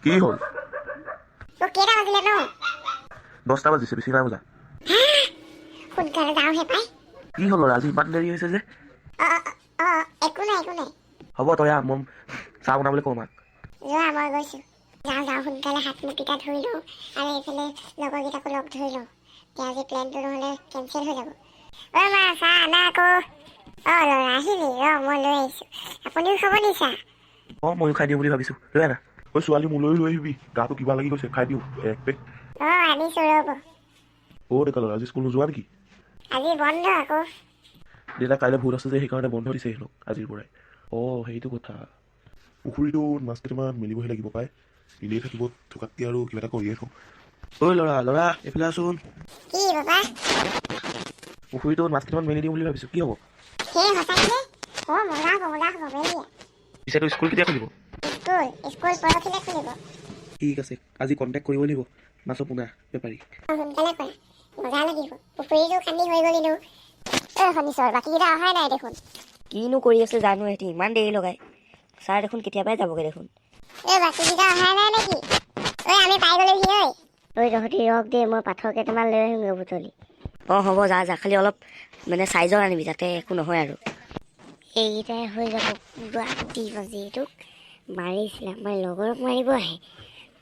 কি হ'ল? তো কেইটা বাজিলে ন? 10টা বাজিছে, বেছি নাই বজা। সোনকালে যাওঁ হে পাই। কি হ'ল আজি ইমান দেৰি হৈছে যে? একো নাই একো নাই। হ'ব তই মই চাহ বনাবলৈ কওঁ মাক। যোৱা মই গৈছোঁ। যাওঁ সোনকালে হাত মুখকেইটা ধুই লওঁ আৰু এইফালে লগৰকেইটাকো লগ ধৰি লওঁ। এতিয়া আজি প্লেনটো নহ'লে কেঞ্চেল হৈ যাব। মা চাহ আনা আকৌ। ল'ৰা আহিলি মই লৈ আহিছোঁ। আপুনিও খাব নি চাহ? ময়ো খাই দিওঁ বুলি ভাবিছোঁ। লৈ আনা। ছোৱালী মোলৈ লৈ আহিবি, গাটো কিবা লাগি গৈছে, খাই দিওঁ এক পেক। আনিছোঁ ৰ'ব। ডেকা ল'ৰা আজি স্কুল নোযোৱা নেকি? আজি বন্ধ আকৌ। দেউতা কাইলৈ ভোট আছে যে সেইকাৰণে বন্ধ দিছে সিহঁতক আজিৰ পৰাই। সেইটো কথা। পুখুৰীটো মাছ কেইটামান মেলিবহি লাগিব পাই। এনেই থাকিব থকাতকৈ আৰু কিবা এটা কৰিয়ে থওঁ। ল'ৰা এইফালে আছোন। কি বাবা? পুখুৰীটোত মাছ কেইটামান মেলি দিওঁ বুলি ভাবিছোঁ, কি হ'ব? মজা হ'ব মেলি। পিছে তোৰ স্কুল কেতিয়া খুলিব? স্কুল পৰহিলৈ খুলিব। ঠিক আছে, আজি কণ্টেক্ট কৰিব লাগিব মাছৰ পোনা বেপাৰী। সোনকালে কৰা, মজা লাগিব। পুখুৰীটো খান্দি হৈ গ'ল এনেও। শুনিছোঁ বাকীকেইটা অহাই নাই দেখোন। কিনো কৰি আছে জানো, সিহঁতি ইমান দেৰি লগাই। ছাৰ দেখোন কেতিয়াবাই যাবগৈ দেখোন। বাকীকেইটা অহাই নাই নেকি? আমি পাই গ'লোহি ঐ। তহঁতি ৰখ দেই, মই পাথৰ কেইটামান লৈ আহিমগৈ বুটলি। হ'ব যা খালি অলপ মানে চাইজৰ আনিবি যাতে একো নহয় আৰু। এইকেইটাই হৈ যাব পুৰা 2 বাজি। এইটোক মাৰিছিলে আমাৰ লগৰক মাৰিব আহে।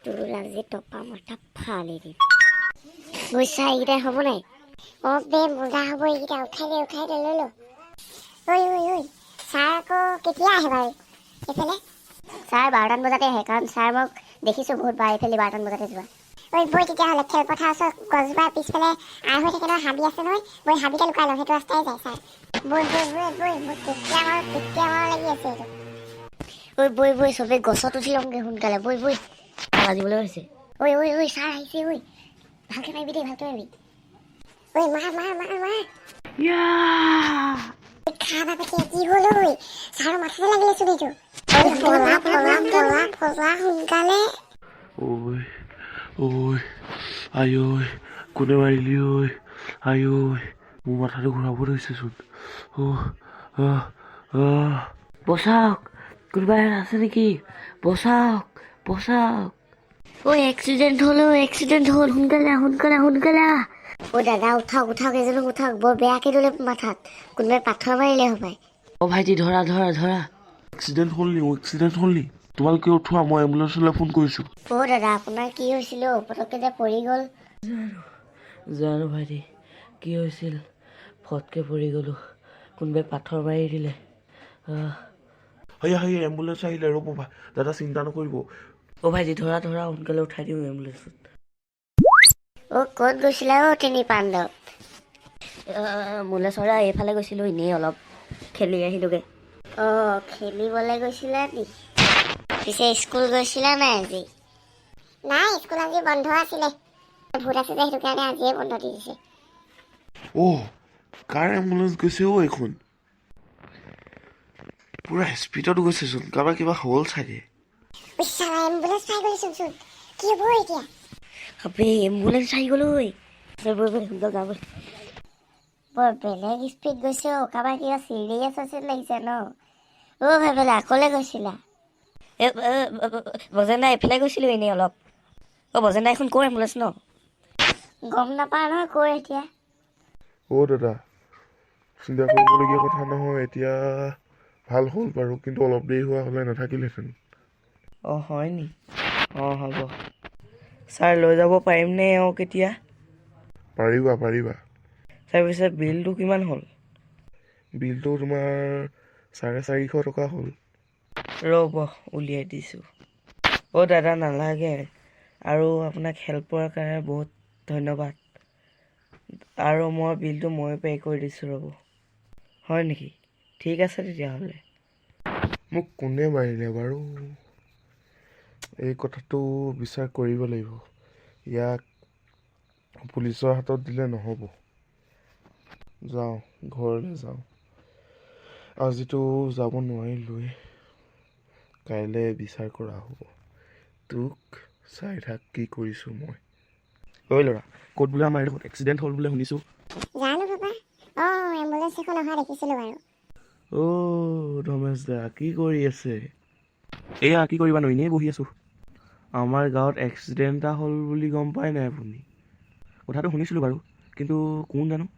তোৰ আজি টপা মথা ফালি দিম। গৈছা এইকেইটাই হ'ব নাই? মজা হ'ব এইকেইটা। উঠাই দে লৈ ল। ঐ ছাৰ আকৌ কেতিয়া আহে বাৰু এইফালে? ছাৰ 12টামান বজাতে আহে, কাৰণ ছাৰ মোক দেখিছোঁ বহুত বাৰ এইফালে 12টামান বজাতে যোৱা। বৈ তেতিয়াহ'লে খেলপথাৰ ওচৰত গছজোপাৰ পিছফালে আৰ হৈ থাকে নহয়, হাবি আছে নহয়। হাবিতে লুকাই লওঁ, সেইটো ৰাস্তাই যায় ছাৰ। বৈ মোৰ কেতিয়া লাগি আছে এইটো। বৈ চবেই গছত উঠি লওঁগৈ সোনকালে। বৈ বাজিবলৈ হৈছে। ঐ ছাৰ আহিছে। ভালকৈ মাৰিবি দেই, ভালকৈ মাৰিবি। মাৰ। খা বাপেকে, কি হ'ল ঐ? ছাৰৰ মাথাতে লাগিলে চোন এইটো। পলা সোনকালে। আই কোনে মাৰিলি ঐ? মোৰ মাথাটো ঘূৰাব ধৰিছেচোন। বচাওক, কোনোবা আছে নেকি? বচাওক। এক্সিডেণ্ট হ'ল। সোনকালে। দাদা উঠাওক, এজনক উঠাওক। বৰ বেয়াকে দিলে মাথাত। কোনোবাই পাথৰ মাৰিলে হপায়। ভাইটি ধৰা। এক্সিডেণ্ট হ'ল নি? তোমালোকে উঠোৱা, মই এম্বুলেঞ্চলৈ ফোন কৰিছোঁ। দাদা আপোনাৰ কি হৈছিল? পটককে যে পৰি গ'ল। জানো ভাইটি কি হৈছিল, ফটকে পৰি গ'লো। কোনোবাই পাথৰ মাৰি দিলে। এম্বুলেঞ্চ আহিলে, ৰ'ব দাদা চিন্তা নকৰিব। ভাইটি ধৰা সোনকালে উঠাই দিওঁ এম্বুলেঞ্চত। ক'ত গৈছিলা তিনি পাণ্ডৱ? মুলেশ্বৰা এইফালে গৈছিলোঁ, এনেই অলপ খেলি আহিলোগৈ। খেলিবলৈ গৈছিলা নি? পিছে স্কুল গৈছিলা নাই আজি? নাই, স্কুল আজি বন্ধ আছিলে। ভোট আছে যে সেইটো কাৰণে আজিয়ে বন্ধ দি দিছে। কাৰ এম্বুলেঞ্চ গৈছে এইখন? পুৰা স্পীডত গৈছেচোন, কাৰোবাৰ কিবা হ'ল চাগে। এম্বুলেঞ্চ পাই গ'লিচোন। কি হ'ব এতিয়া? এম্বুলেঞ্চ আহি গ'ল। বৰ বেলেগ স্পীড গৈছে। কাৰোবাৰ কিবা চিৰিয়াছ আছিল লাগিছে ন? ভাবিলে আকলে গৈছিলা? বজেন দা এইফালে গৈছিলোঁ এনেই অলপ। বজেন দা এখন ক'ৰ এম্বুলেঞ্চ ন? গম নাপাওঁ নহয় ক'ৰ এতিয়া। দাদা চিন্তা কৰিবলগীয়া কথা নহয়, এতিয়া ভাল হ'ল বাৰু, কিন্তু অলপ দেৰি হোৱা হ'লে নাথাকিলেহেঁতেন। হয় নি? হ'ব। ছাৰ লৈ যাব পাৰিমনে এওঁক এতিয়া? পাৰিবা। ছাৰ পিছে বিলটো কিমান হ'ল? বিলটো তোমাৰ 450 টকা হ'ল। ৰ'ব উলিয়াই দিছোঁ। দাদা নালাগে, আৰু আপোনাক হেল্পৰ কাৰণে বহুত ধন্যবাদ। আৰু মই বিলটো পে' কৰি দিছোঁ ৰ'ব। হয় নেকি? ঠিক আছে তেতিয়াহ'লে। মোক কোনে মাৰিলে বাৰু? এই কথাটো বিচাৰ কৰিব লাগিব। ইয়াক পুলিচৰ হাতত দিলে নহ'ব। যাওঁ, ঘৰলৈ যাওঁ। আজিতো যাব নোৱাৰিলোৱে, কাইলৈ বিচাৰ কৰা হ'ব। তোক চাই থাক কি কৰিছোঁ মই। ল'ৰা ক'ত বোলে আমাৰ এইডোখৰত এক্সিডেণ্ট হ'ল বোলে শুনিছোঁ। জানো বাবা। এম্বুলেঞ্চ এখন অহা দেখিছিলোঁ বাৰু। ৰমেশ দা কি কৰি আছে? কি কৰিবা নো, এনেই বহি আছোঁ। আমাৰ গাঁৱত এক্সিডেণ্ট এটা হ'ল বুলি গম পাই নাই আপুনি? কথাটো শুনিছিলোঁ বাৰু, কিন্তু কোন জানো?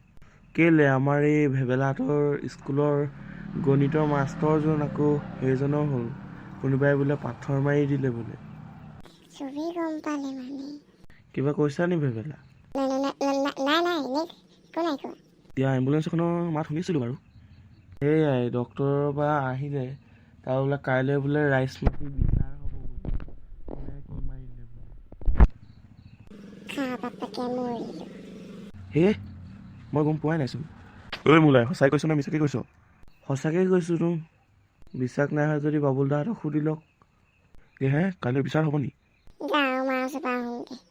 কেলে আমাৰ এই ভেবেলাহঁতৰ স্কুলৰ গণিতৰ মাষ্টৰজন আকৌ সেইজনৰ হ'ল। কোনোবাই বোলে পাথৰ মাৰি দিলে বোলে। চবেই গম পালে মানে। কিবা কৈছা নি ভেবেলা? নাই এনেই একো নাই কোৱা। এতিয়া এম্বুলেঞ্চ এখনৰ মাত শুনিছিলোঁ বাৰু। সেয়াই ডক্তৰৰ পৰা আহিলে, তাৰ বোলে কাইলৈ বোলে ৰাইচ মাতি বিচাৰ হ'ব বোলে। কোনে কি মাৰিলে বোলে। খা বাপেকে মৰিলো। হে, মই গম পোৱাই নাইচোন। ঐ মোলাই সঁচাই কৈছ নে মিছাকৈ কৈছ? সঁচাকৈ কৈছোঁ তো। বিশ্বাস নাই হয় যদি বাবুল দাহঁতক সুধি লওক। হে কাইলৈ বিচাৰ হ'ব নি? যাওঁ মাছ পৰা আহোঁগৈ।